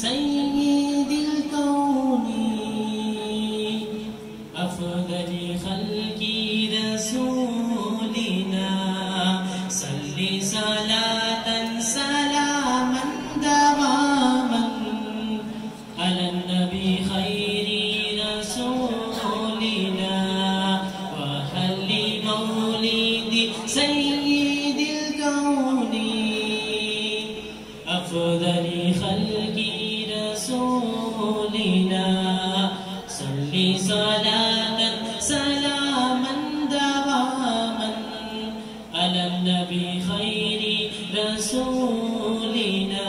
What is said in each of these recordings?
سيد الكون أفضل خلق رسولنا صل صلاة سلاما دواما على النبي خير رسولنا وهل مولد سيد الكون أفضل خلق رسولنا صل صلاة سلاما دواما على النبي خير رسولنا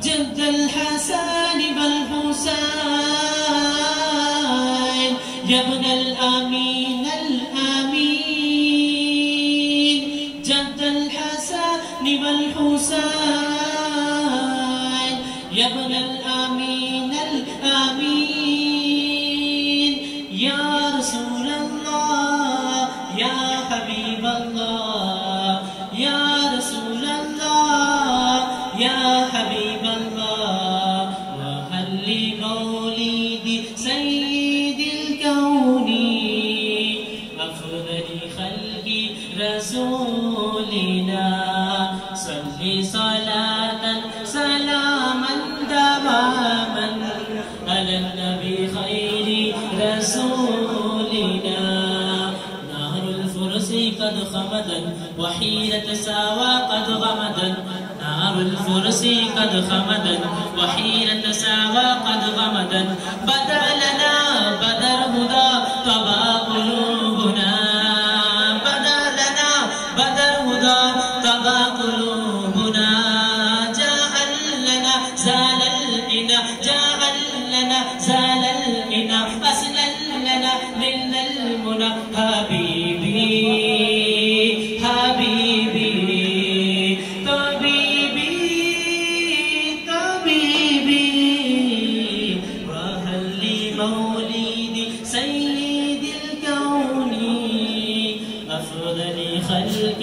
جد الحسن والحسين يا ابن الأمين الأمين جد الحسن والحسين يا ابن الأمين الأمين يا رسول الله يا حبيب الله يا رسول الله يا حبيب الله وهل لمولد سيد الكون أفضل خلق رسولنا صل صلاة سلاما دواما على النبي خير رسولنا نهر الفرس قد خمدا وحين تساوى قد غمدا نهر الفرس قد خمدا وحين تساوى قد غمدا بدا لنا بدا الهدى طبع قلوبنا بدا لنا بدا الهدى طبع قلوبنا جاء لنا زال الإنا جاء لنا زال الإنا أسلل لنا لنا المنى حبيبي حبيبي طبيبي طبيبي وهل لمولد سيد الكون أفضل خلق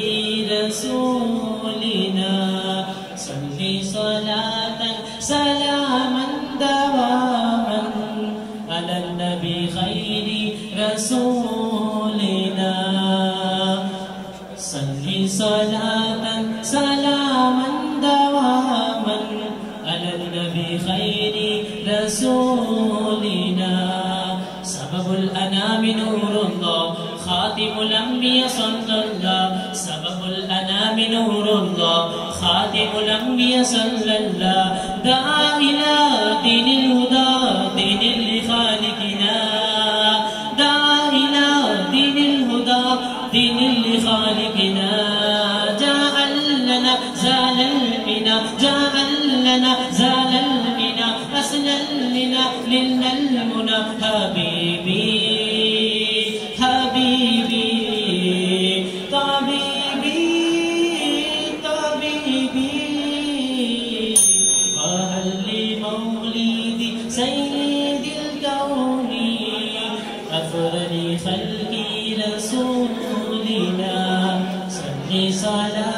رسولنا صل صلاة سلاما دواما على النبي خير رسولنا صل صلاة سلاما دواما على النبي خير رسولنا سبب الأنام نور الله خاتم الأنبياء صلى الله سبب الأنام نور الله خاتم الأنبياء صلى الله دعا إلى دين الهدى دين لخالقنا دعا إلى دين الهدى دين لخالقنا جاء لنا زال المنى جاء لنا زال المنى أسلل لنا لنا المنى حبيبي حبيبي طبيبي طبيبي وهل لمولد سيد الكون أفضل خلق رسولنا صل صلاة